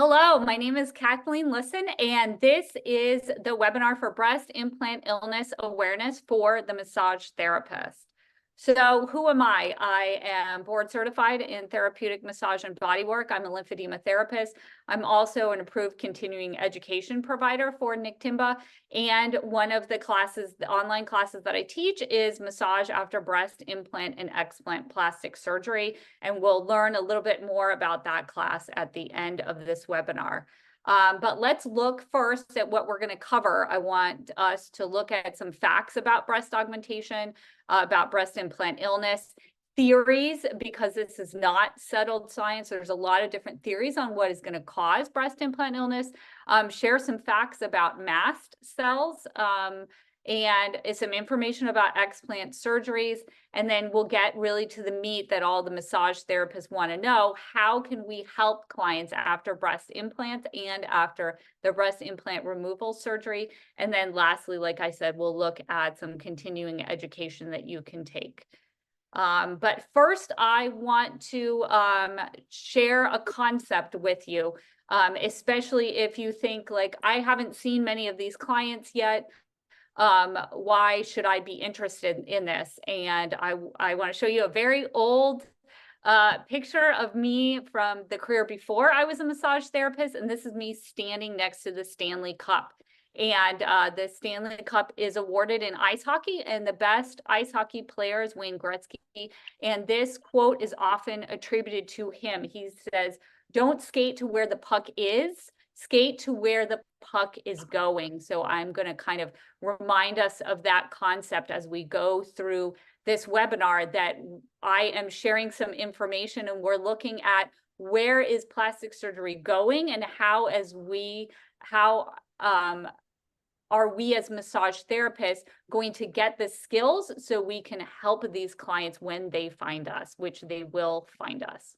Hello, my name is Kathleen Lisson, and this is the webinar for breast implant illness awareness for the massage therapist. So who am I? I am board certified in therapeutic massage and bodywork. I'm a lymphedema therapist. I'm also an approved continuing education provider for NCBTMB. And one of the classes, the online classes that I teach is massage after breast implant and explant plastic surgery. And we'll learn a little bit more about that class at the end of this webinar. But let's look first at what we're going to cover. I want us to look at some facts about breast augmentation, about breast implant illness, theories, because this is not settled science. There's a lot of different theories on what is going to cause breast implant illness. Share some facts about mast cells, and some information about explant surgeries. And then we'll get really to the meat that all the massage therapists want to know. How can we help clients after breast implants and after the breast implant removal surgery? And then lastly, like I said, we'll look at some continuing education that you can take. But first, I want to share a concept with you, especially if you think like, I haven't seen many of these clients yet. Why should I be interested in this? And I want to show you a very old picture of me from the career before I was a massage therapist. And this is me standing next to the Stanley Cup. And the Stanley Cup is awarded in ice hockey, and the best ice hockey player is Wayne Gretzky. And this quote is often attributed to him. He says, "Don't skate to where the puck is, skate to where the puck is going." So I'm going to kind of remind us of that concept as we go through this webinar, that I am sharing some information and we're looking at where is plastic surgery going, and how are we as massage therapists going to get the skills so we can help these clients when they find us, which they will find us.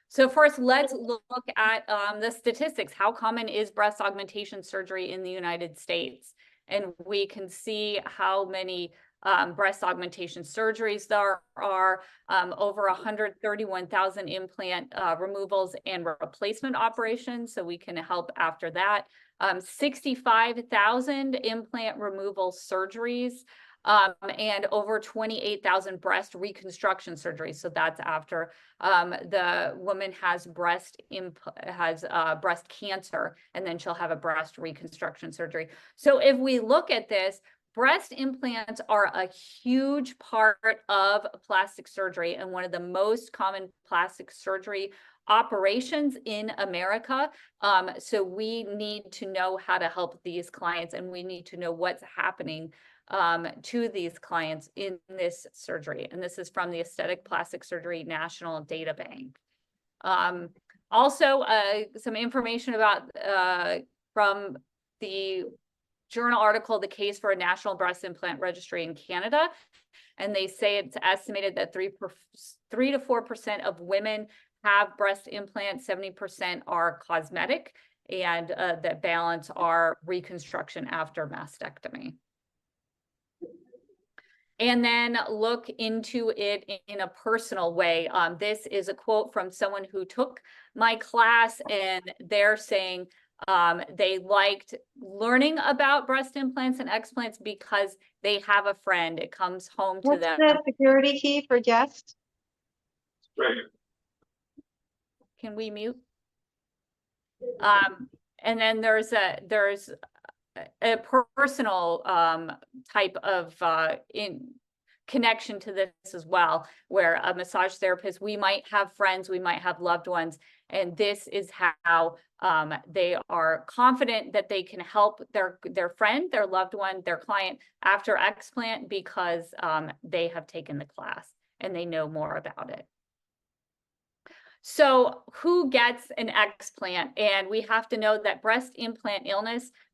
So first, let's look at the statistics. How common is breast augmentation surgery in the United States? And we can see how many breast augmentation surgeries there are, over 131,000 implant removals and replacement operations. So we can help after that. 65,000 implant removal surgeries, and over 28,000 breast reconstruction surgeries. So that's after the woman has breast cancer, and then she'll have a breast reconstruction surgery. So if we look at this, breast implants are a huge part of plastic surgery and one of the most common plastic surgery operations in America. So we need to know how to help these clients, and we need to know what's happening to these clients in this surgery. And this is from the Aesthetic Plastic Surgery National Data Bank. Also, some information about from the journal article, The Case for a National Breast Implant Registry in Canada. And they say it's estimated that 3 to 4% of women have breast implants, 70% are cosmetic, and the balance are reconstruction after mastectomy. And then look into it in a personal way. This is a quote from someone who took my class, and they're saying they liked learning about breast implants and explants because they have a friend. It comes home to them. What's the security key for guests? Can we mute? And then there's a personal type of connection to this as well, where a massage therapist, we might have friends, we might have loved ones, and this is how they are confident that they can help their friend, their loved one, their client after explant, because they have taken the class and they know more about it. So who gets an explant? And we have to know that breast implant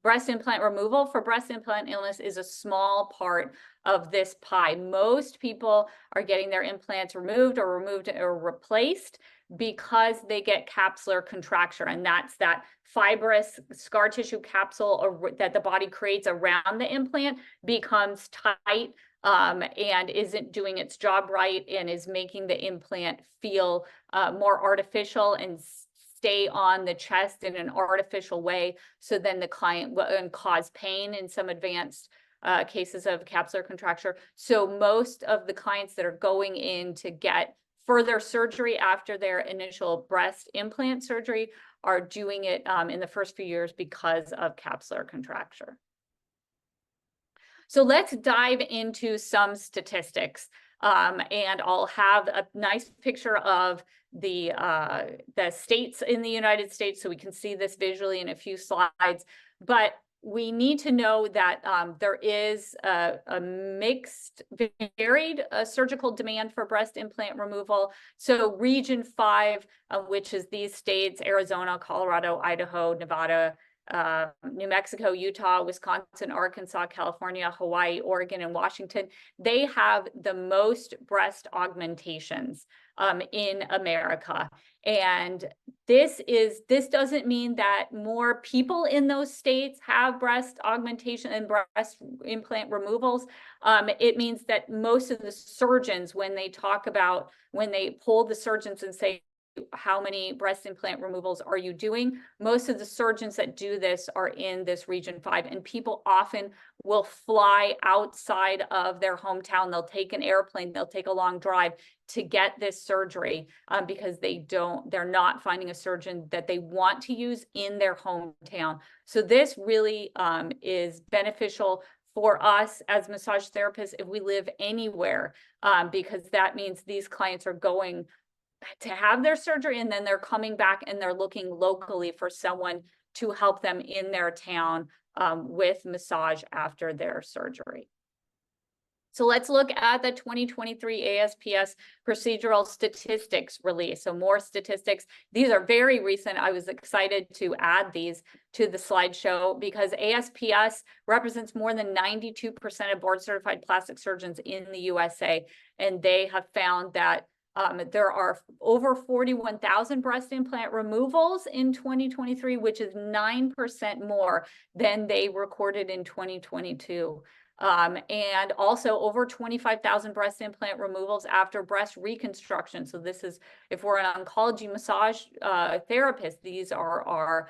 removal for breast implant illness is a small part of this pie. Most people are getting their implants removed or replaced because they get capsular contracture, and that's that fibrous scar tissue capsule that the body creates around the implant becomes tight and isn't doing its job right, and is making the implant feel more artificial and stay on the chest in an artificial way. So then the client will cause pain in some advanced cases of capsular contracture. So most of the clients that are going in to get further surgery after their initial breast implant surgery are doing it in the first few years because of capsular contracture. So let's dive into some statistics. And I'll have a nice picture of the states in the United States so we can see this visually in a few slides. But we need to know that there is a mixed, varied surgical demand for breast implant removal. So Region 5, which is these states, Arizona, Colorado, Idaho, Nevada, New Mexico, Utah, Wisconsin, Arkansas, California, Hawaii, Oregon, and Washington, they have the most breast augmentations in America. And this doesn't mean that more people in those states have breast augmentation and breast implant removals. It means that most of the surgeons, when they poll the surgeons and say, how many breast implant removals are you doing? Most of the surgeons that do this are in this Region 5, and people often will fly outside of their hometown. They'll take an airplane, they'll take a long drive to get this surgery because they're not finding a surgeon that they want to use in their hometown. So this really is beneficial for us as massage therapists if we live anywhere, because that means these clients are going to have their surgery and then they're coming back and they're looking locally for someone to help them in their town with massage after their surgery. So let's look at the 2023 ASPS procedural statistics release. So more statistics. These are very recent. I was excited to add these to the slideshow because ASPS represents more than 92% of board certified plastic surgeons in the USA. And they have found that there are over 41,000 breast implant removals in 2023, which is 9% more than they recorded in 2022. And also over 25,000 breast implant removals after breast reconstruction. So this is, if we're an oncology massage therapist, these are our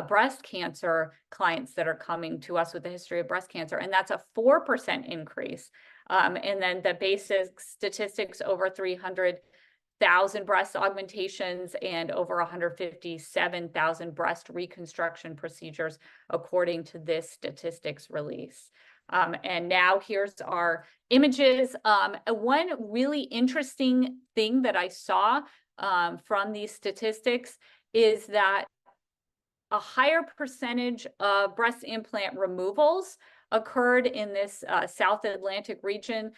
breast cancer clients that are coming to us with a history of breast cancer. And that's a 4% increase. And then the basic statistics, over 300,000 breast augmentations and over 157,000 breast reconstruction procedures, according to this statistics release. And now here's our images. One really interesting thing that I saw from these statistics is that a higher percentage of breast implant removals occurred in this South Atlantic region.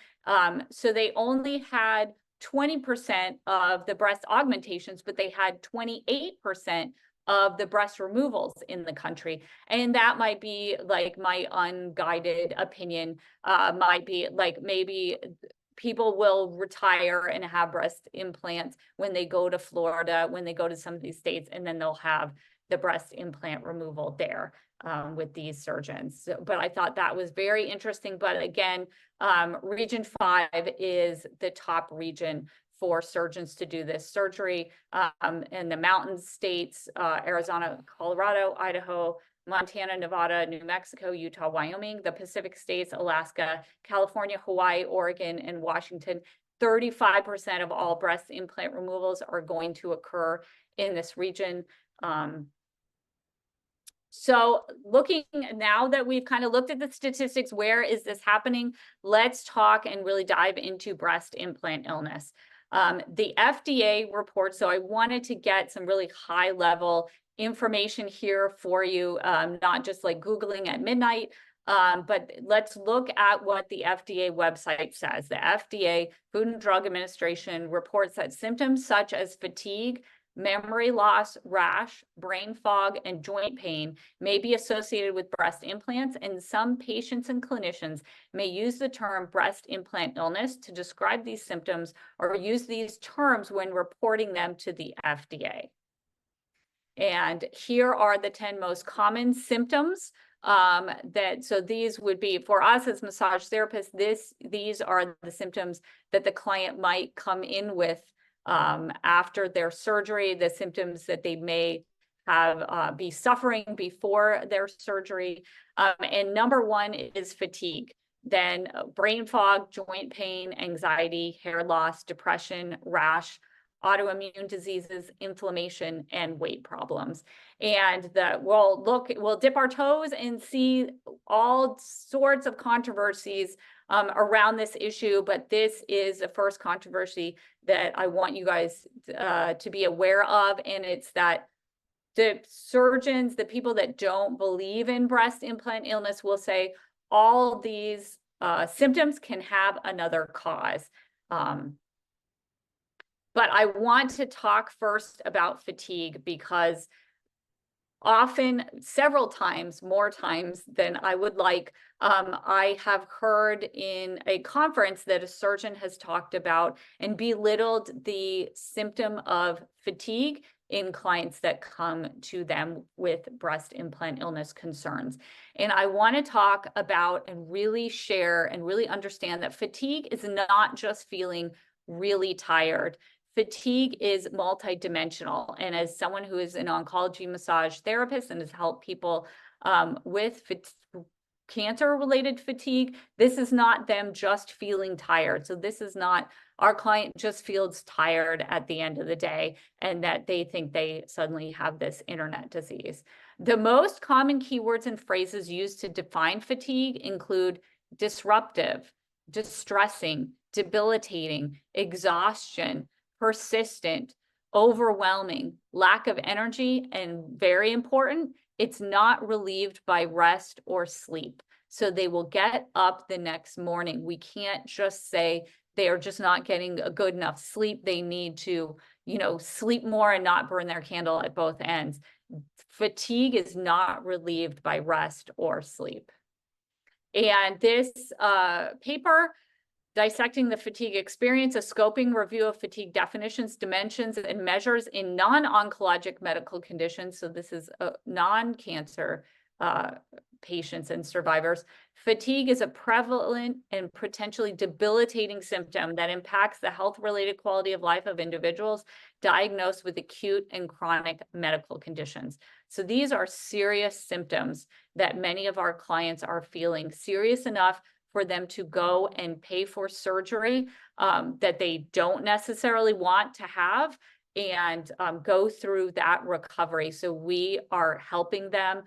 So they only had 20% of the breast augmentations, but they had 28% of the breast removals in the country. And that might be like my unguided opinion, might be like maybe people will retire and have breast implants when they go to Florida, when they go to some of these states, and then they'll have the breast implant removal there with these surgeons. So, but I thought that was very interesting. But again, Region 5 is the top region for surgeons to do this surgery. And the mountain states, Arizona, Colorado, Idaho, Montana, Nevada, New Mexico, Utah, Wyoming, the Pacific states, Alaska, California, Hawaii, Oregon, and Washington, 35% of all breast implant removals are going to occur in this region. So looking now that we've kind of looked at the statistics, where is this happening? Let's talk and really dive into breast implant illness. The FDA report, so I wanted to get some really high level information here for you, not just like Googling at midnight, but let's look at what the FDA website says. The FDA, Food and Drug Administration, reports that symptoms such as fatigue, memory loss, rash, brain fog, and joint pain may be associated with breast implants, and some patients and clinicians may use the term breast implant illness to describe these symptoms or use these terms when reporting them to the FDA. And here are the 10 most common symptoms so these would be, for us as massage therapists, these are the symptoms that the client might come in with after their surgery, the symptoms that they may have be suffering before their surgery. And number one is fatigue. Then brain fog, joint pain, anxiety, hair loss, depression, rash, autoimmune diseases, inflammation, and weight problems. And we'll dip our toes and see all sorts of controversies around this issue, but this is the first controversy that I want you guys to be aware of, and it's that the surgeons, the people that don't believe in breast implant illness will say all these symptoms can have another cause. But I want to talk first about fatigue because often, several times, more times than I would like, I have heard in a conference that a surgeon has talked about and belittled the symptom of fatigue in clients that come to them with breast implant illness concerns. And I want to talk about and really share and really understand that fatigue is not just feeling really tired. Fatigue is multidimensional. And as someone who is an oncology massage therapist and has helped people with cancer-related fatigue, this is not them just feeling tired. So this is not our client just feels tired at the end of the day and that they think they suddenly have this internet disease. The most common keywords and phrases used to define fatigue include disruptive, distressing, debilitating, exhaustion, persistent, overwhelming, lack of energy, and very important, it's not relieved by rest or sleep. So they will get up the next morning. We can't just say they are just not getting a good enough sleep. They need to, sleep more and not burn their candle at both ends. Fatigue is not relieved by rest or sleep. And this paper, Dissecting the Fatigue Experience, a scoping review of fatigue definitions, dimensions, and measures in non-oncologic medical conditions. So this is non-cancer patients and survivors. Fatigue is a prevalent and potentially debilitating symptom that impacts the health-related quality of life of individuals diagnosed with acute and chronic medical conditions. So these are serious symptoms that many of our clients are feeling, serious enough for them to go and pay for surgery that they don't necessarily want to have and go through that recovery. So we are helping them.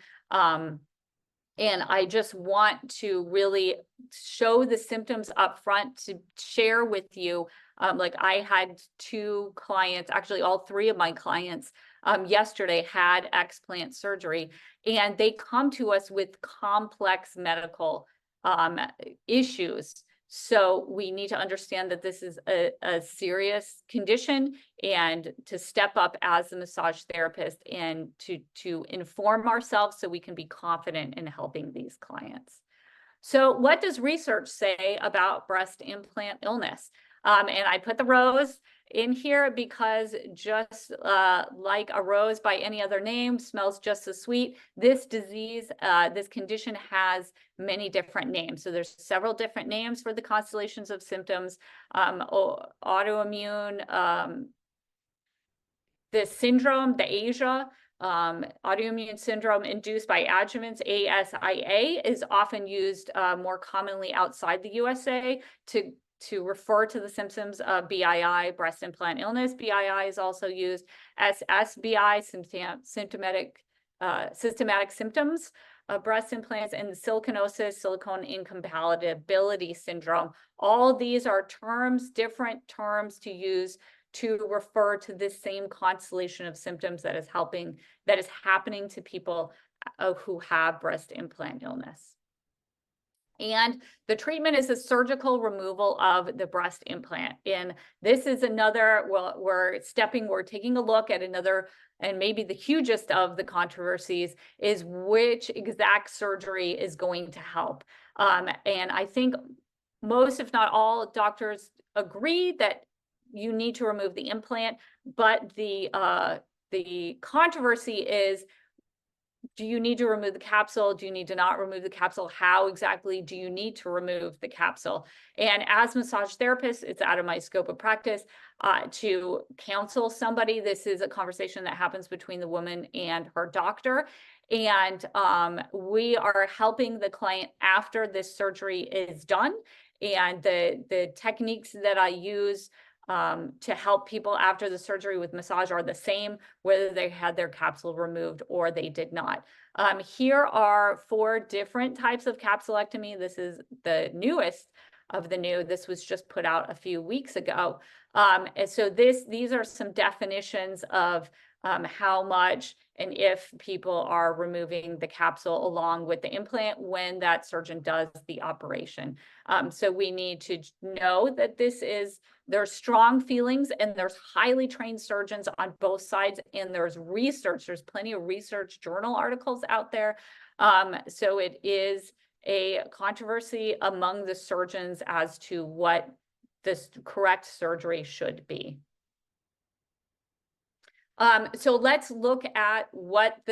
And I just want to really show the symptoms up front to share with you. Like I had 2 clients, actually all 3 of my clients yesterday had explant surgery, and they come to us with complex medical issues. So we need to understand that this is a serious condition, and to step up as a massage therapist and to inform ourselves so we can be confident in helping these clients. So what does research say about breast implant illness? And I put the rose in here because just like a rose by any other name smells just as sweet, this disease, this condition has many different names. So there's several different names for the constellations of symptoms. Autoimmune, the syndrome, the ASIA, autoimmune syndrome induced by adjuvants, ASIA, is often used more commonly outside the USA to refer to the symptoms of BII, breast implant illness. BII is also used as SBI, systematic symptoms of breast implants, and the silicanosis, silicone incompatibility syndrome. All these are terms, different terms to use to refer to this same constellation of symptoms that is happening to people who have breast implant illness. And the treatment is a surgical removal of the breast implant. And this is another, well, we're taking a look at another, and maybe the hugest of the controversies, is which exact surgery is going to help. And I think most, if not all, doctors agree that you need to remove the implant, but the controversy is do you need to remove the capsule? Do you need to not remove the capsule? How exactly do you need to remove the capsule? And as massage therapists, it's out of my scope of practice to counsel somebody. This is a conversation that happens between the woman and her doctor. And we are helping the client after this surgery is done. And the techniques that I use to help people after the surgery with massage are the same, whether they had their capsule removed or they did not. Here are 4 different types of capsulectomy. This is the newest of the new. This was just put out a few weeks ago. And so these are some definitions of how much and if people are removing the capsule along with the implant when that surgeon does the operation. So we need to know that there's strong feelings and there's highly trained surgeons on both sides, and there's plenty of research journal articles out there. So it is a controversy among the surgeons as to what this correct surgery should be. So let's look at what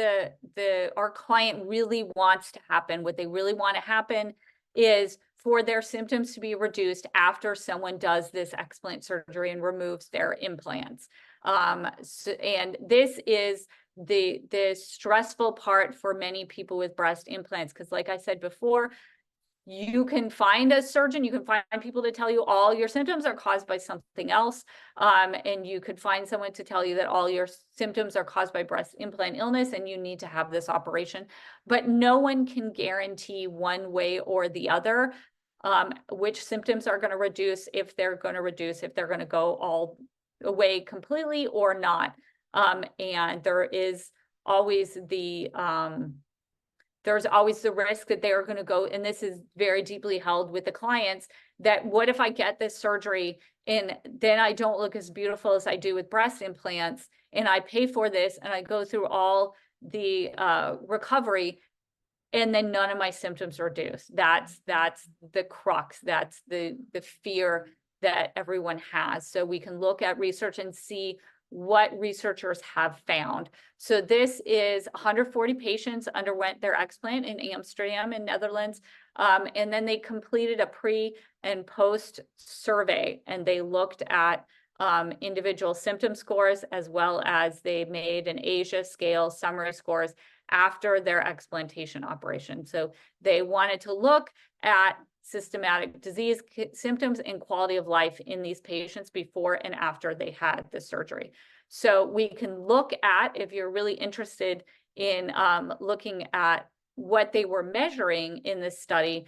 our client really wants to happen. What they really want to happen is for their symptoms to be reduced after someone does this explant surgery and removes their implants. And this is the stressful part for many people with breast implants, because like I said before, you can find a surgeon, you can find people to tell you all your symptoms are caused by something else. And you could find someone to tell you that all your symptoms are caused by breast implant illness and you need to have this operation. But no one can guarantee one way or the other which symptoms are going to reduce, if they're going to go all away completely or not. And there is always there's always the risk that they are going to go, and this is very deeply held with the clients, that what if I get this surgery and then I don't look as beautiful as I do with breast implants, and I pay for this and I go through all the recovery and then none of my symptoms reduce. That's the crux. That's the fear that everyone has. So we can look at research and see what researchers have found. So this is 140 patients underwent their explant in Amsterdam in Netherlands. And then they completed a pre and post survey, and they looked at individual symptom scores, as well as they made an ASIA scale summary scores after their explantation operation. So they wanted to look at systematic disease symptoms and quality of life in these patients before and after they had the surgery. So we can look at, if you're really interested in looking at what they were measuring in this study,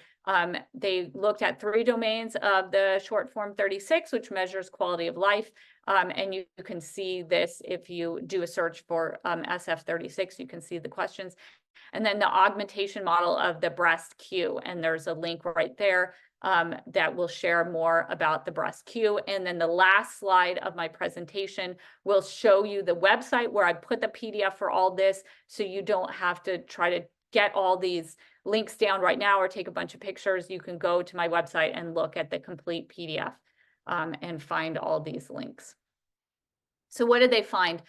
they looked at 3 domains of the short form 36, which measures quality of life. And you can see this if you do a search for SF36, you can see the questions. And then the augmentation model of the breast Q, and there's a link right there that will share more about the breast Q. And then the last slide of my presentation will show you the website where I put the PDF for all this, so you don't have to try to get all these links down right now or take a bunch of pictures. You can go to my website and look at the complete PDF and find all these links. So what did they find?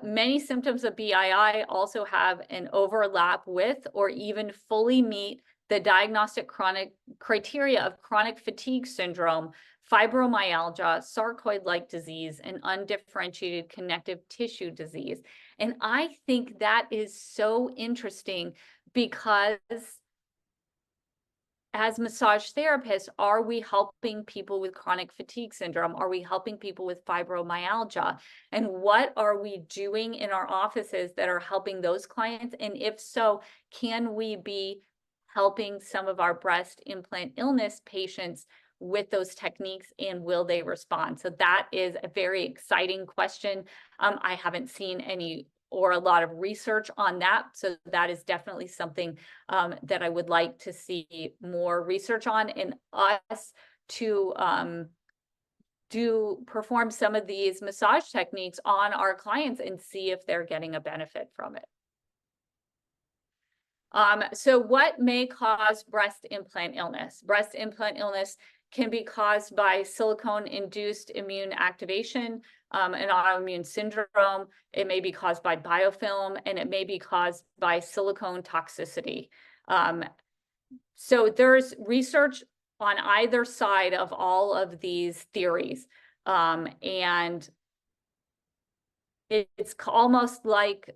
Many symptoms of BII also have an overlap with or even fully meet the diagnostic chronic criteria of chronic fatigue syndrome, fibromyalgia, sarcoid-like disease, and undifferentiated connective tissue disease. And I think that is so interesting, because as massage therapists, are we helping people with chronic fatigue syndrome? Are we helping people with fibromyalgia? And what are we doing in our offices that are helping those clients? And if so, can we be helping some of our breast implant illness patients with those techniques, and will they respond? So that is a very exciting question. I haven't seen any or a lot of research on that. So that is definitely something that I would like to see more research on, and us to perform some of these massage techniques on our clients and see if they're getting a benefit from it. So what may cause breast implant illness? Breast implant illness can be caused by silicone-induced immune activation. an autoimmune syndrome. It may be caused by biofilm, and it may be caused by silicone toxicity. So there's research on either side of all of these theories. And it's almost like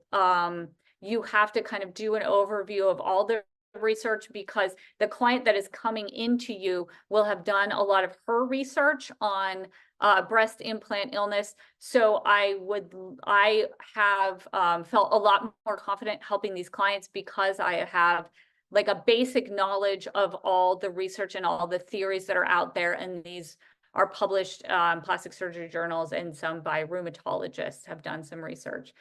you have to kind of do an overview of all the research, because the client that is coming into you will have done a lot of her research on breast implant illness. So I have felt a lot more confident helping these clients because I have like a basic knowledge of all the research and all the theories that are out there, and these are published plastic surgery journals, and some by rheumatologists have done some research.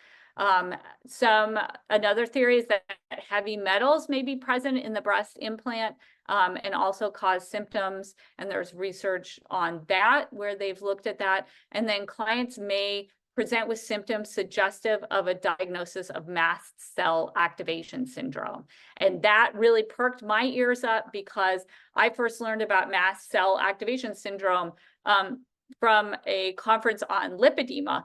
Another theory is that heavy metals may be present in the breast implant and also cause symptoms. And there's research on that where they've looked at that. And then clients may present with symptoms suggestive of a diagnosis of mast cell activation syndrome. And that really perked my ears up, because I first learned about mast cell activation syndrome from a conference on lymphedema,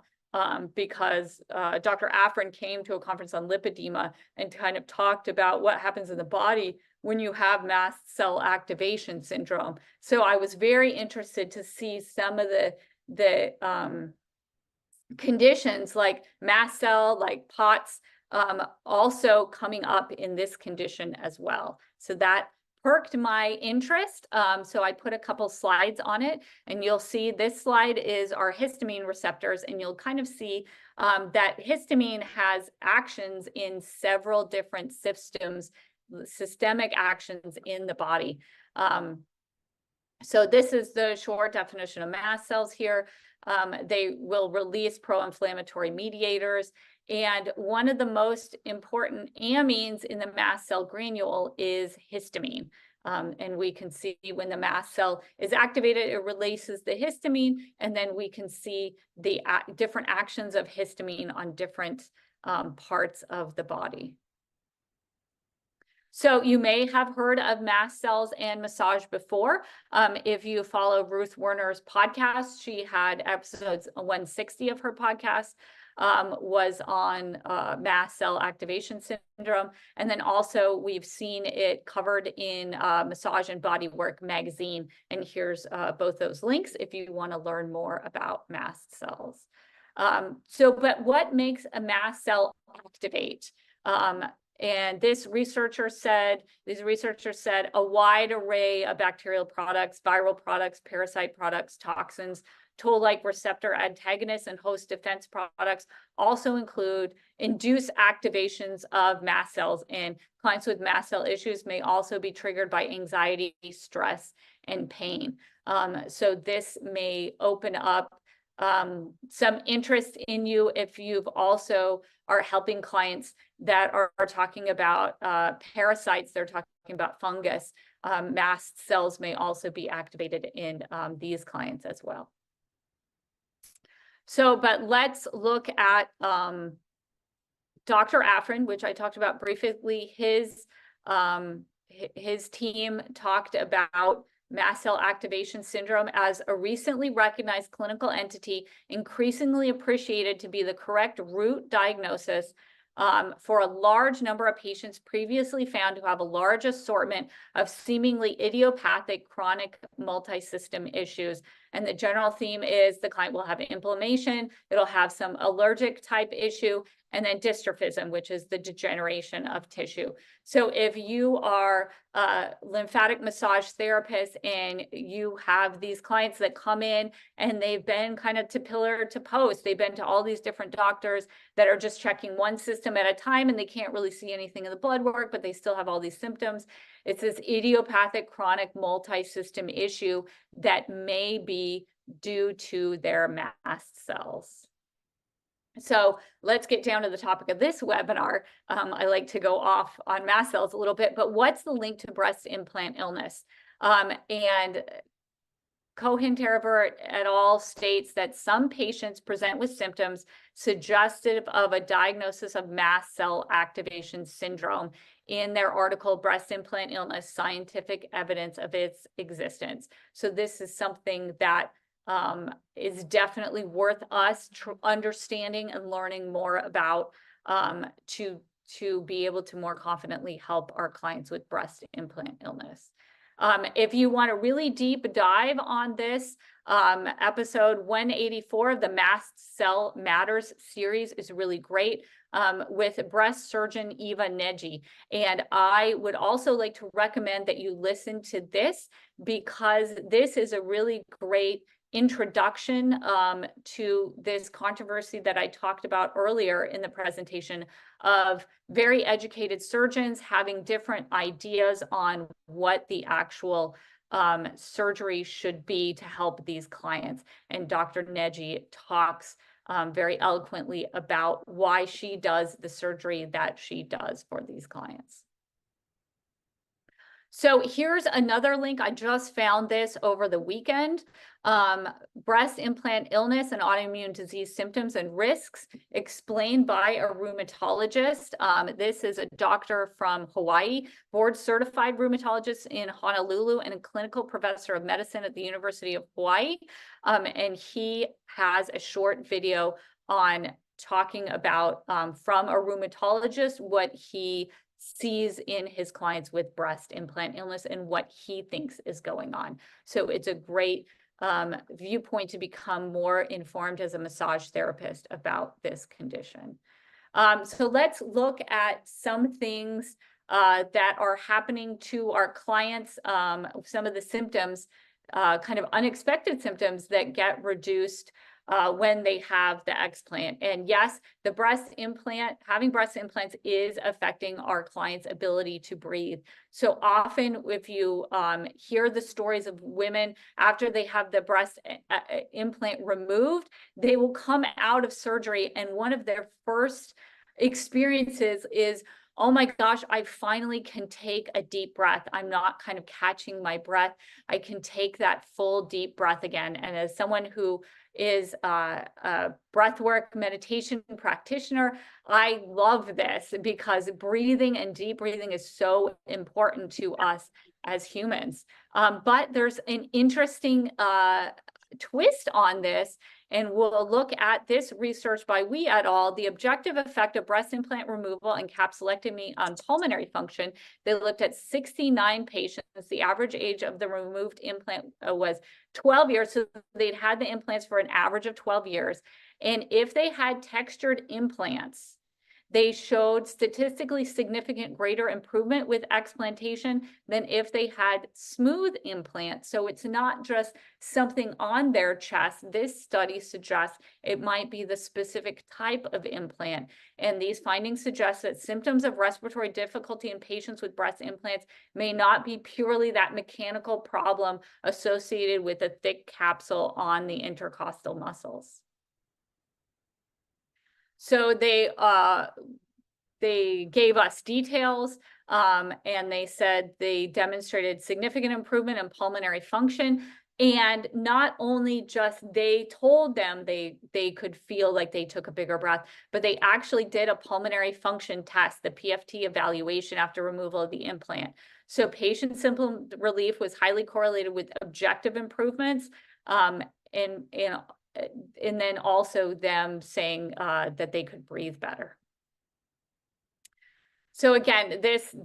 because Dr. Afrin came to a conference on lymphedema and kind of talked about what happens in the body when you have mast cell activation syndrome. So I was very interested to see some of the conditions like mast cell, like POTS, also coming up in this condition as well. So that perked my interest. So I put a couple slides on it, and you'll see this slide is our histamine receptors, and you'll kind of see that histamine has actions in several different systems, systemic actions in the body. So this is the short definition of mast cells here. They will release pro-inflammatory mediators. And one of the most important amines in the mast cell granule is histamine. And we can see when the mast cell is activated, it releases the histamine, and then we can see the different actions of histamine on different parts of the body. So you may have heard of mast cells and massage before. If you follow Ruth Werner's podcast, she had episodes 160 of her podcast was on mast cell activation syndrome. And then also we've seen it covered in Massage and Bodywork magazine. And here's both those links if you want to learn more about mast cells. But what makes a mast cell activate? And these researchers said a wide array of bacterial products, viral products, parasite products, toxins, toll-like receptor antagonists, and host defense products also induce activations of mast cells. And clients with mast cell issues may also be triggered by anxiety, stress, and pain. So this may open up some interest in you if you've also are helping clients that are talking about parasites, they're talking about fungus. Mast cells may also be activated in these clients as well. So, but let's look at Dr. Afrin, which I talked about briefly. His team talked about mast cell activation syndrome as a recently recognized clinical entity, increasingly appreciated to be the correct root diagnosis for a large number of patients previously found to have a large assortment of seemingly idiopathic chronic multi-system issues. And the general theme is the client will have inflammation, it'll have some allergic type issue, and then dystrophism, which is the degeneration of tissue. So if you are a lymphatic massage therapist and you have these clients that come in and they've been kind of to pillar to post, they've been to all these different doctors that are just checking one system at a time, and they can't really see anything in the blood work, but they still have all these symptoms. It's this idiopathic chronic multi-system issue that may be due to their mast cells. So let's get down to the topic of this webinar. I like to go off on mast cells a little bit, but what's the link to breast implant illness? And Cohen-Terevert et al. States that some patients present with symptoms suggestive of a diagnosis of mast cell activation syndrome in their article, Breast Implant Illness, Scientific Evidence of Its Existence. So this is something that is definitely worth us understanding and learning more about to be able to more confidently help our clients with breast implant illness. If you want a really deep dive on this, episode 184 of the Mast Cell Matters series is really great, with breast surgeon Eva Neji. And I would also like to recommend that you listen to this, because this is a really great introduction to this controversy that I talked about earlier in the presentation, of very educated surgeons having different ideas on what the actual surgery should be to help these clients. And Dr. Neji talks very eloquently about why she does the surgery that she does for these clients. So here's another link. I just found this over the weekend. Breast implant illness and autoimmune disease symptoms and risks explained by a rheumatologist. This is a doctor from Hawaii, board certified rheumatologist in Honolulu and a clinical professor of medicine at the University of Hawaii. And he has a short video on talking about, from a rheumatologist, what he sees in his clients with breast implant illness and what he thinks is going on. So it's a great viewpoint to become more informed as a massage therapist about this condition. So let's look at some things that are happening to our clients, some of the symptoms, kind of unexpected symptoms that get reduced when they have the explant. And yes, the having breast implants is affecting our clients' ability to breathe. So often, if you hear the stories of women after they have the breast implant removed, they will come out of surgery and one of their first experiences is, oh my gosh, I finally can take a deep breath. I'm not kind of catching my breath. I can take that full deep breath again. And as someone who is a breathwork meditation practitioner, I love this, because breathing and deep breathing is so important to us as humans. But there's an interesting twist on this, and we'll look at this research by Wee et al., the objective effect of breast implant removal and capsulectomy on pulmonary function. They looked at 69 patients. The average age of the removed implant was 12 years. So they'd had the implants for an average of 12 years. And if they had textured implants, they showed statistically significant greater improvement with explantation than if they had smooth implants. So it's not just something on their chest. This study suggests it might be the specific type of implant. And these findings suggest that symptoms of respiratory difficulty in patients with breast implants may not be purely that mechanical problem associated with a thick capsule on the intercostal muscles. So they gave us details, and they said they demonstrated significant improvement in pulmonary function. And not only just they told them they could feel like they took a bigger breath, but they actually did a pulmonary function test, the PFT evaluation after removal of the implant. So patient symptom relief was highly correlated with objective improvements, and then also them saying that they could breathe better. So again, this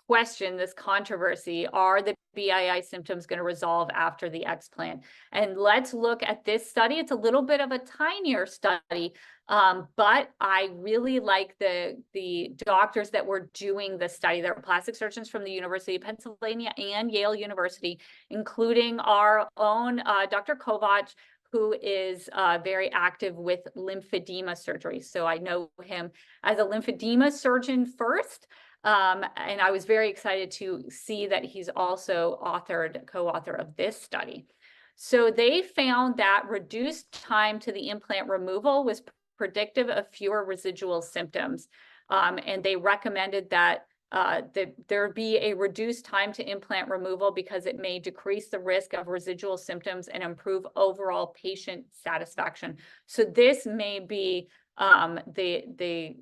question, this controversy, are the BII symptoms going to resolve after the explant? And let's look at this study. It's a little bit of a tinier study, but I really like the doctors that were doing the study. There were plastic surgeons from the University of Pennsylvania and Yale University, including our own Dr. Kovac, who is very active with lymphedema surgery. So I know him as a lymphedema surgeon first. And I was very excited to see that he's also co-author of this study. So they found that reduced time to the implant removal was predictive of fewer residual symptoms. And they recommended that there be a reduced time to implant removal because it may decrease the risk of residual symptoms and improve overall patient satisfaction. So this may be the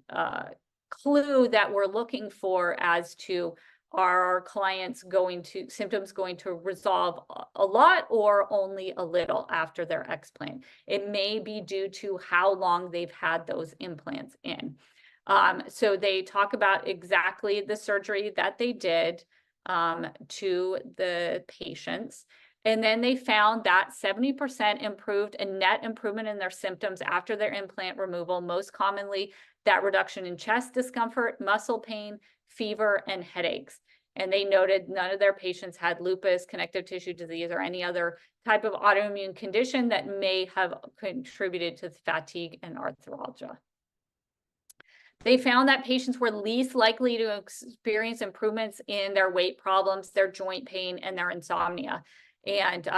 clue that we're looking for as to are our clients symptoms going to resolve a lot or only a little after their explant? It may be due to how long they've had those implants in. So they talk about exactly the surgery that they did to the patients. And then they found that 70% improved a net improvement in their symptoms after their implant removal, most commonly that reduction in chest discomfort, muscle pain, fever, and headaches. And they noted none of their patients had lupus, connective tissue disease, or any other type of autoimmune condition that may have contributed to fatigue and arthralgia. They found that patients were least likely to experience improvements in their weight problems, their joint pain, and their insomnia. And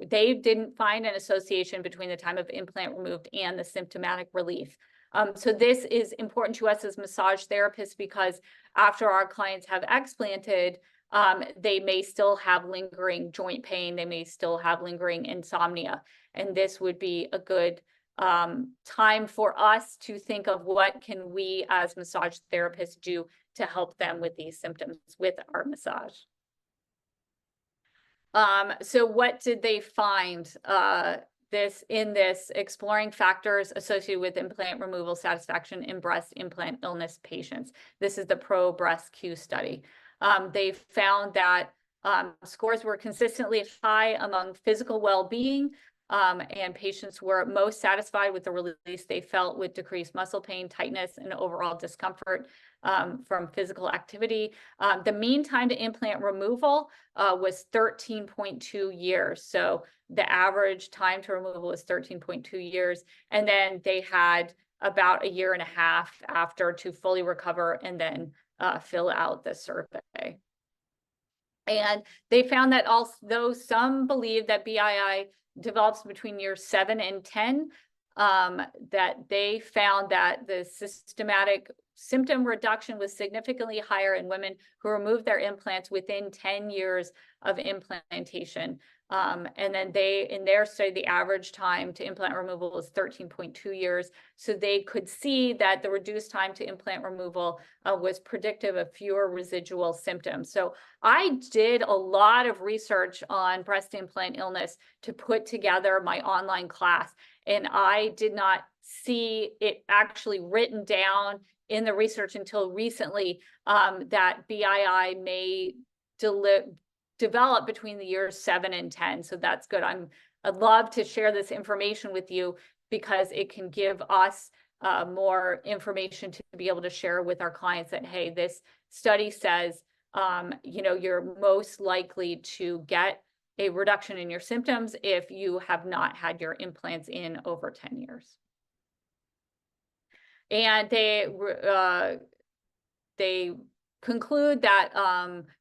they didn't find an association between the time of implant removed and the symptomatic relief. So this is important to us as massage therapists because after our clients have explanted, they may still have lingering joint pain, they may still have lingering insomnia, and this would be a good time for us to think of what can we as massage therapists do to help them with these symptoms with our massage. So what did they find in this exploring factors associated with implant removal satisfaction in breast implant illness patients? This is the Pro-Breast-Q study. They found that scores were consistently high among physical well-being, and patients were most satisfied with the release they felt with decreased muscle pain, tightness, and overall discomfort from physical activity. The mean time to implant removal was 13.2 years. So the average time to removal was 13.2 years. And then they had about 1.5 years after to fully recover and then fill out the survey. And they found that although some believe that BII develops between years 7 and 10, that they found that the systematic symptom reduction was significantly higher in women who removed their implants within 10 years of implantation. And then in their study, the average time to implant removal was 13.2 years. So they could see that the reduced time to implant removal was predictive of fewer residual symptoms. So I did a lot of research on breast implant illness to put together my online class, and I did not see it actually written down in the research until recently that BII may develop between the years 7 and 10. So that's good. I'd love to share this information with you because it can give us more information to be able to share with our clients that, hey, this study says, you're most likely to get a reduction in your symptoms if you have not had your implants in over 10 years. And they conclude that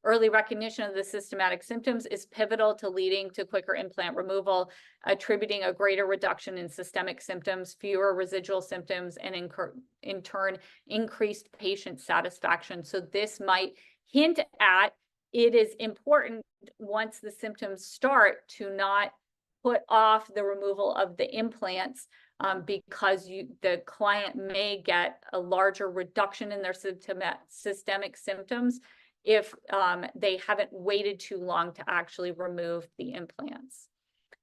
early recognition of the systematic symptoms is pivotal to leading to quicker implant removal, attributing a greater reduction in systemic symptoms, fewer residual symptoms, and in turn, increased patient satisfaction. So this might hint at it is important once the symptoms start to not put off the removal of the implants because the client may get a larger reduction in their systemic symptoms if they haven't waited too long to actually remove the implants.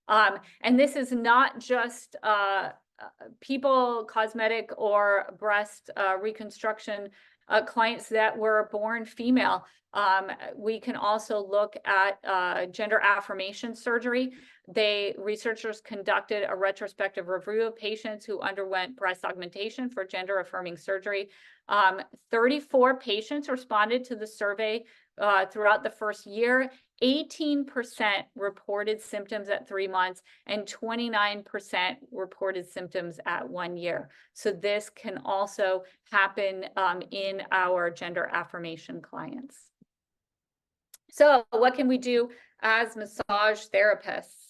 And this is not just people, cosmetic or breast reconstruction clients that were born female. We can also look at gender affirmation surgery. Researchers conducted a retrospective review of patients who underwent breast augmentation for gender affirming surgery. 34 patients responded to the survey throughout the first year. 18% reported symptoms at 3 months and 29% reported symptoms at 1 year. So this can also happen in our gender affirmation clients. So what can we do as massage therapists?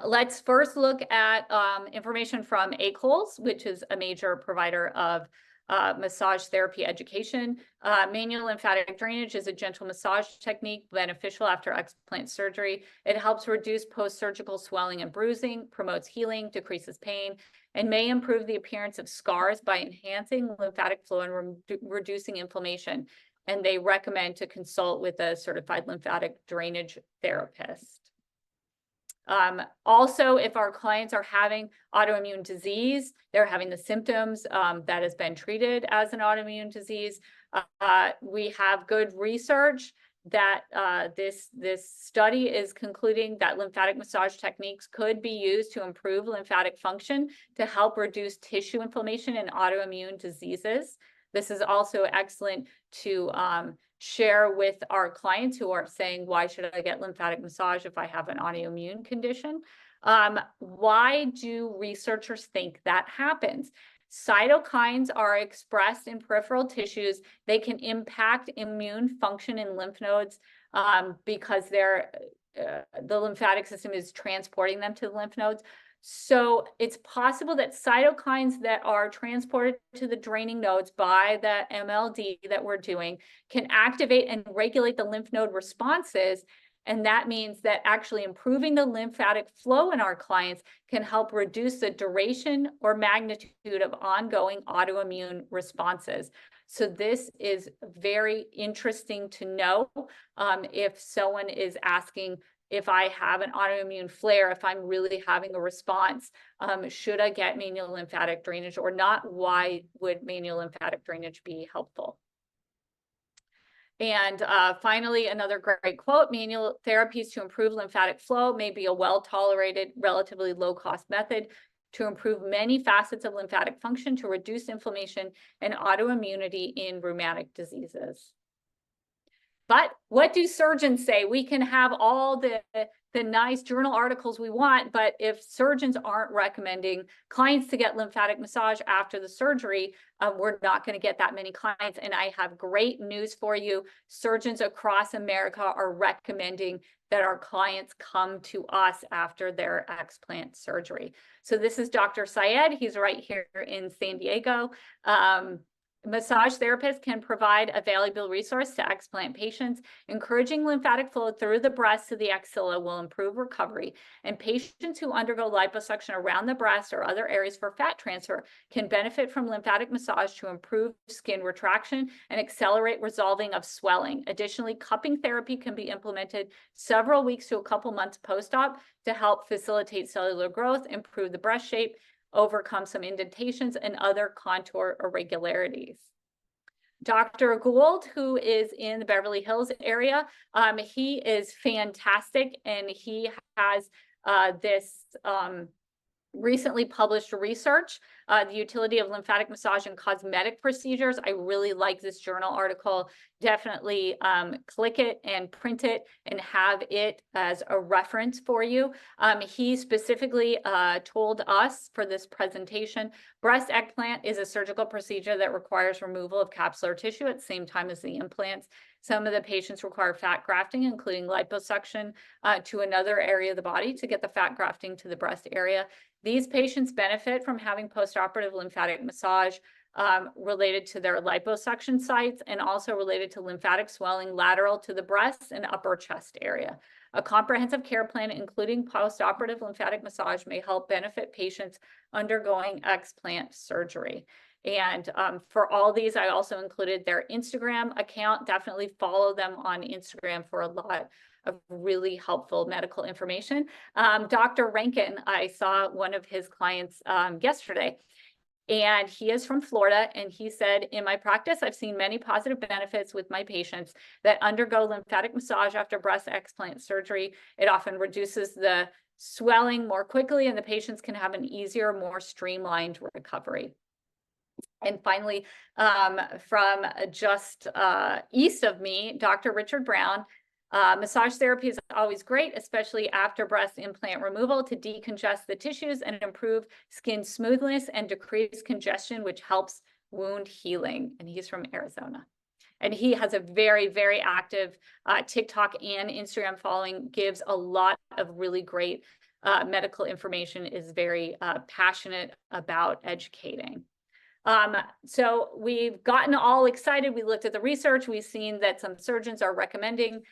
Let's first look at information from ACOLS, which is a major provider of massage therapy education. Manual lymphatic drainage is a gentle massage technique beneficial after explant surgery. It helps reduce post-surgical swelling and bruising, promotes healing, decreases pain, and may improve the appearance of scars by enhancing lymphatic flow and reducing inflammation. and they recommend to consult with a certified lymphatic drainage therapist. Also, if our clients are having autoimmune disease, they're having the symptoms that has been treated as an autoimmune disease, we have good research that this study is concluding that lymphatic massage techniques could be used to improve lymphatic function to help reduce tissue inflammation in autoimmune diseases. This is also excellent to share with our clients who are saying, why should I get lymphatic massage if I have an autoimmune condition? Why do researchers think that happens? Cytokines are expressed in peripheral tissues. They can impact immune function in lymph nodes because the lymphatic system is transporting them to the lymph nodes. So it's possible that cytokines that are transported to the draining nodes by the MLD that we're doing can activate and regulate the lymph node responses. And that means that actually improving the lymphatic flow in our clients can help reduce the duration or magnitude of ongoing autoimmune responses. So this is very interesting to know if someone is asking, if I have an autoimmune flare, if I'm really having a response, should I get manual lymphatic drainage or not? Why would manual lymphatic drainage be helpful? And finally, another great quote: manual therapies to improve lymphatic flow may be a well-tolerated, relatively low-cost method to improve many facets of lymphatic function to reduce inflammation and autoimmunity in rheumatic diseases. But what do surgeons say? We can have all the nice journal articles we want, but if surgeons aren't recommending clients to get lymphatic massage after the surgery, we're not going to get that many clients. And I have great news for you. Surgeons across America are recommending that our clients come to us after their explant surgery. So this is Dr. Syed. He's right here in San Diego. Massage therapists can provide a valuable resource to explant patients. Encouraging lymphatic flow through the breast to the axilla will improve recovery, and patients who undergo liposuction around the breast or other areas for fat transfer can benefit from lymphatic massage to improve skin retraction and accelerate resolving of swelling. Additionally, cupping therapy can be implemented several weeks to a couple months post-op to help facilitate cellular growth, improve the breast shape, overcome some indentations and other contour irregularities. Dr. Gould, who is in the Beverly Hills area, he is fantastic, and he has this recently published research, the utility of lymphatic massage in cosmetic procedures. I really like this journal article. Definitely click it and print it and have it as a reference for you. He specifically told us for this presentation, breast explant is a surgical procedure that requires removal of capsular tissue at the same time as the implants. Some of the patients require fat grafting, including liposuction to another area of the body to get the fat grafting to the breast area. These patients benefit from having postoperative lymphatic massage related to their liposuction sites and also related to lymphatic swelling lateral to the breasts and upper chest area. A comprehensive care plan, including postoperative lymphatic massage, may help benefit patients undergoing explant surgery. And for all these, I also included their Instagram account. Definitely follow them on Instagram for a lot of really helpful medical information. Dr. Rankin, I saw one of his clients yesterday, and he is from Florida, and he said, in my practice, I've seen many positive benefits with my patients that undergo lymphatic massage after breast explant surgery. It often reduces the swelling more quickly, and the patients can have an easier, more streamlined recovery. And finally, from just east of me, Dr. Richard Brown. Massage therapy is always great, especially after breast implant removal, to decongest the tissues and improve skin smoothness and decrease congestion, which helps wound healing. And he's from Arizona. And he has a very, very active TikTok and Instagram following, gives a lot of really great medical information, is very passionate about educating. So we've gotten all excited. We looked at the research. We've seen that some surgeons are recommending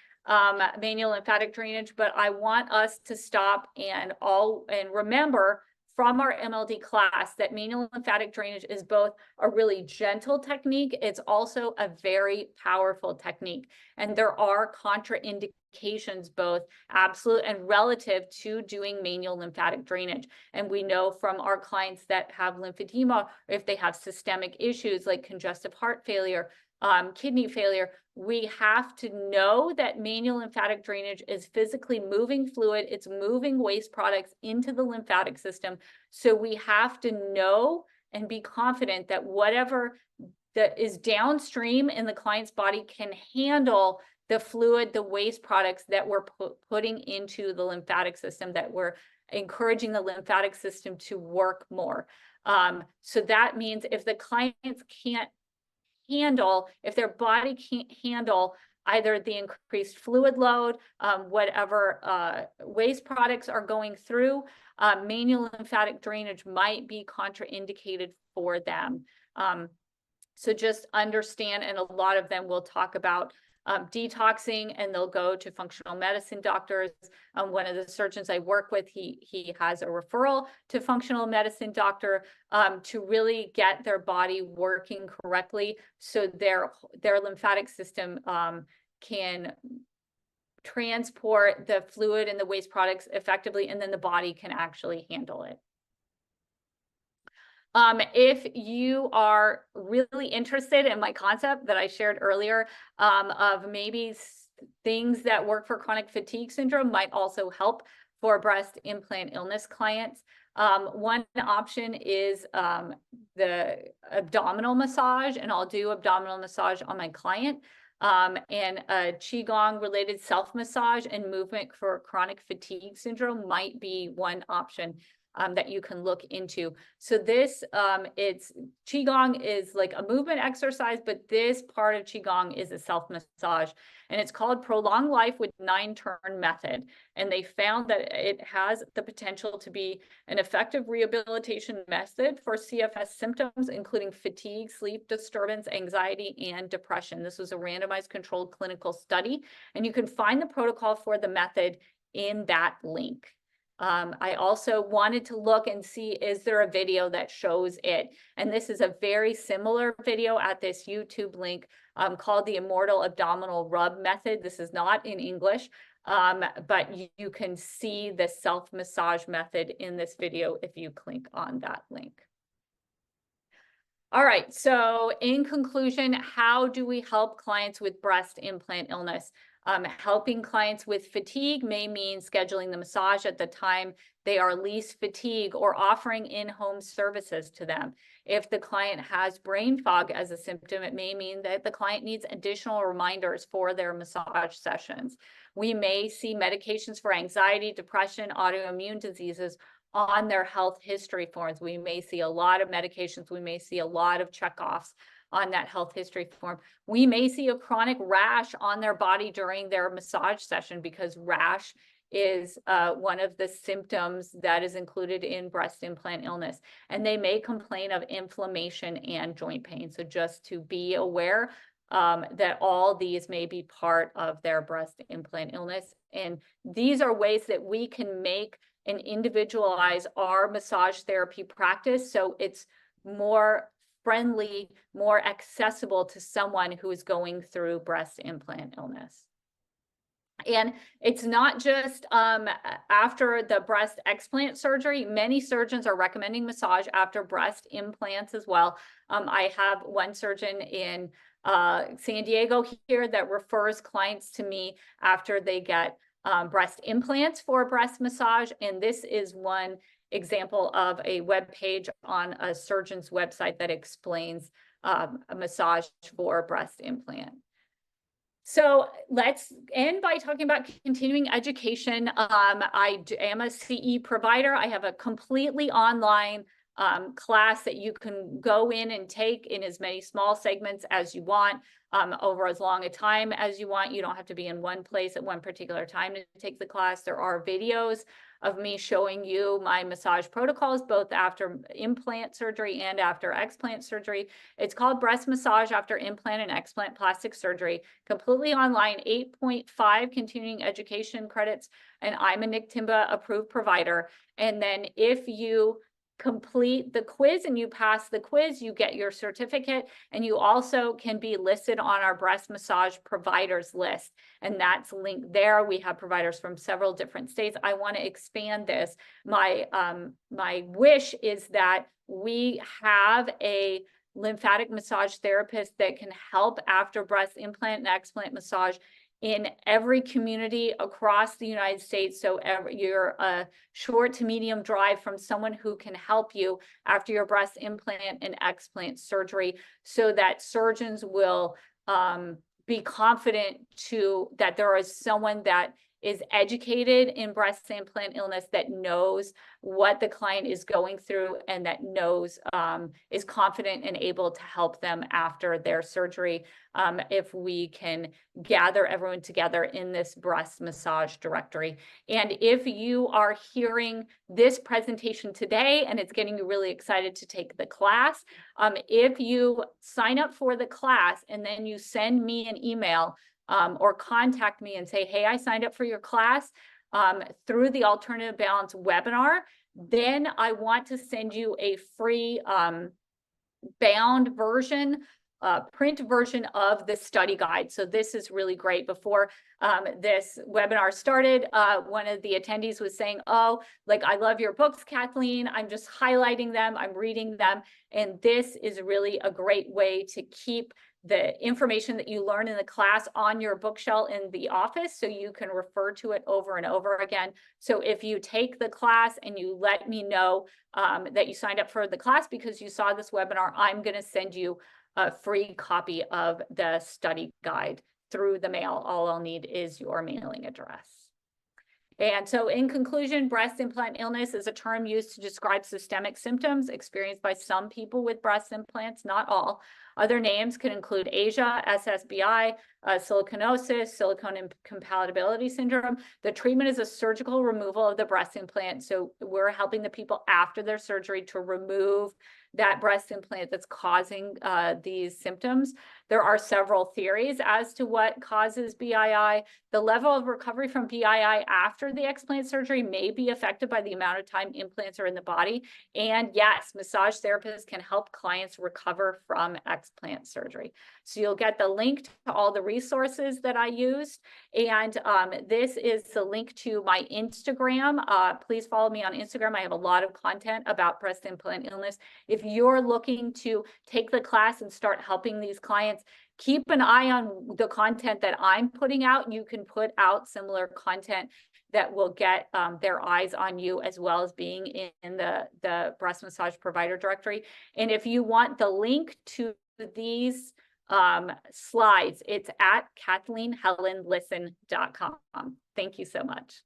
manual lymphatic drainage, but I want us to stop and remember from our MLD class that manual lymphatic drainage is both a really gentle technique. It's also a very powerful technique. And there are contraindications, both absolute and relative, to doing manual lymphatic drainage. And we know from our clients that have lymphedema, or if they have systemic issues like congestive heart failure, kidney failure, we have to know that manual lymphatic drainage is physically moving fluid, it's moving waste products into the lymphatic system. So we have to know and be confident that whatever that is downstream in the client's body can handle the fluid, the waste products that we're putting into the lymphatic system, that we're encouraging the lymphatic system to work more. So that means if the clients can't handle, if their body can't handle either the increased fluid load, whatever waste products are going through, manual lymphatic drainage might be contraindicated for them. So just understand, and a lot of them will talk about detoxing, and they'll go to functional medicine doctors. One of the surgeons I work with, he has a referral to functional medicine doctor to really get their body working correctly, so their lymphatic system can transport the fluid and the waste products effectively, and then the body can actually handle it. If you are really interested in my concept that I shared earlier, of maybe things that work for chronic fatigue syndrome might also help for breast implant illness clients. One option is the abdominal massage, and I'll do abdominal massage on my client. And a Qigong related self-massage and movement for chronic fatigue syndrome might be one option that you can look into. So this, Qigong is like a movement exercise, but this part of Qigong is a self-massage, and it's called Prolonged Life with 9-Turn Method. And they found that it has the potential to be an effective rehabilitation method for CFS symptoms, including fatigue, sleep disturbance, anxiety, and depression. This was a randomized controlled clinical study, and you can find the protocol for the method in that link. I also wanted to look and see, is there a video that shows it? And this is a very similar video at this YouTube link called the Immortal Abdominal Rub Method. This is not in English, but you can see the self-massage method in this video if you click on that link. All right, so in conclusion, how do we help clients with breast implant illness? Helping clients with fatigue may mean scheduling the massage at the time they are least fatigued, or offering in-home services to them. If the client has brain fog as a symptom, it may mean that the client needs additional reminders for their massage sessions. We may see medications for anxiety, depression, autoimmune diseases on their health history forms. We may see a lot of medications. We may see a lot of checkoffs on that health history form. We may see a chronic rash on their body during their massage session, because rash is one of the symptoms that is included in breast implant illness. And they may complain of inflammation and joint pain. So just to be aware that all these may be part of their breast implant illness. And these are ways that we can make and individualize our massage therapy practice so it's more friendly, more accessible to someone who is going through breast implant illness. And it's not just after the breast explant surgery. Many surgeons are recommending massage after breast implants as well. I have one surgeon in San Diego here that refers clients to me after they get breast implants for breast massage. And this is one example of a web page on a surgeon's website that explains a massage for breast implant. So let's end by talking about continuing education. I am a CE provider. I have a completely online class that you can go in and take in as many small segments as you want, over as long a time as you want. You don't have to be in one place at one particular time to take the class. There are videos of me showing you my massage protocols, both after implant surgery and after explant surgery. It's called Breast Massage After Implant and Explant Plastic Surgery, completely online, 8.5 continuing education credits, and I'm a NCBTMB approved provider. And then if you complete the quiz and you pass the quiz, you get your certificate, and you also can be listed on our breast massage providers list, and that's linked there. We have providers from several different states. I want to expand this. My wish is that we have a lymphatic massage therapist that can help after breast implant and explant massage in every community across the United States. So you're a short to medium drive from someone who can help you after your breast implant and explant surgery, so that surgeons will be confident that there is someone that is educated in breast implant illness, that knows what the client is going through, and that knows, is confident and able to help them after their surgery, if we can gather everyone together in this breast massage directory. And if you are hearing this presentation today and it's getting you really excited to take the class, if you sign up for the class and then you send me an email, or contact me and say, hey, I signed up for your class through the Alternative Balance webinar, then I want to send you a free bound version, print version of the study guide. So this is really great. Before this webinar started, one of the attendees was saying, oh, like, I love your books, Kathleen. I'm just highlighting them, I'm reading them. And this is really a great way to keep the information that you learn in the class on your bookshelf in the office, so you can refer to it over and over again. So if you take the class and you let me know that you signed up for the class because you saw this webinar, I'm going to send you a free copy of the study guide through the mail. All I'll need is your mailing address. And so in conclusion, breast implant illness is a term used to describe systemic symptoms experienced by some people with breast implants, not all. Other names can include Asia, SSBI, siliconosis, silicone incompatibility syndrome. The treatment is a surgical removal of the breast implant. So we're helping the people after their surgery to remove that breast implant that's causing these symptoms. There are several theories as to what causes BII. The level of recovery from BII after the explant surgery may be affected by the amount of time implants are in the body. And yes, massage therapists can help clients recover from explant surgery. So you'll get the link to all the resources that I used. And this is the link to my Instagram. Please follow me on Instagram. I have a lot of content about breast implant illness. If you're looking to take the class and start helping these clients, keep an eye on the content that I'm putting out. You can put out similar content that will get their eyes on you, as well as being in the breast massage provider directory. And if you want the link to these slides, it's at KathleenHelenLisson.com. Thank you so much.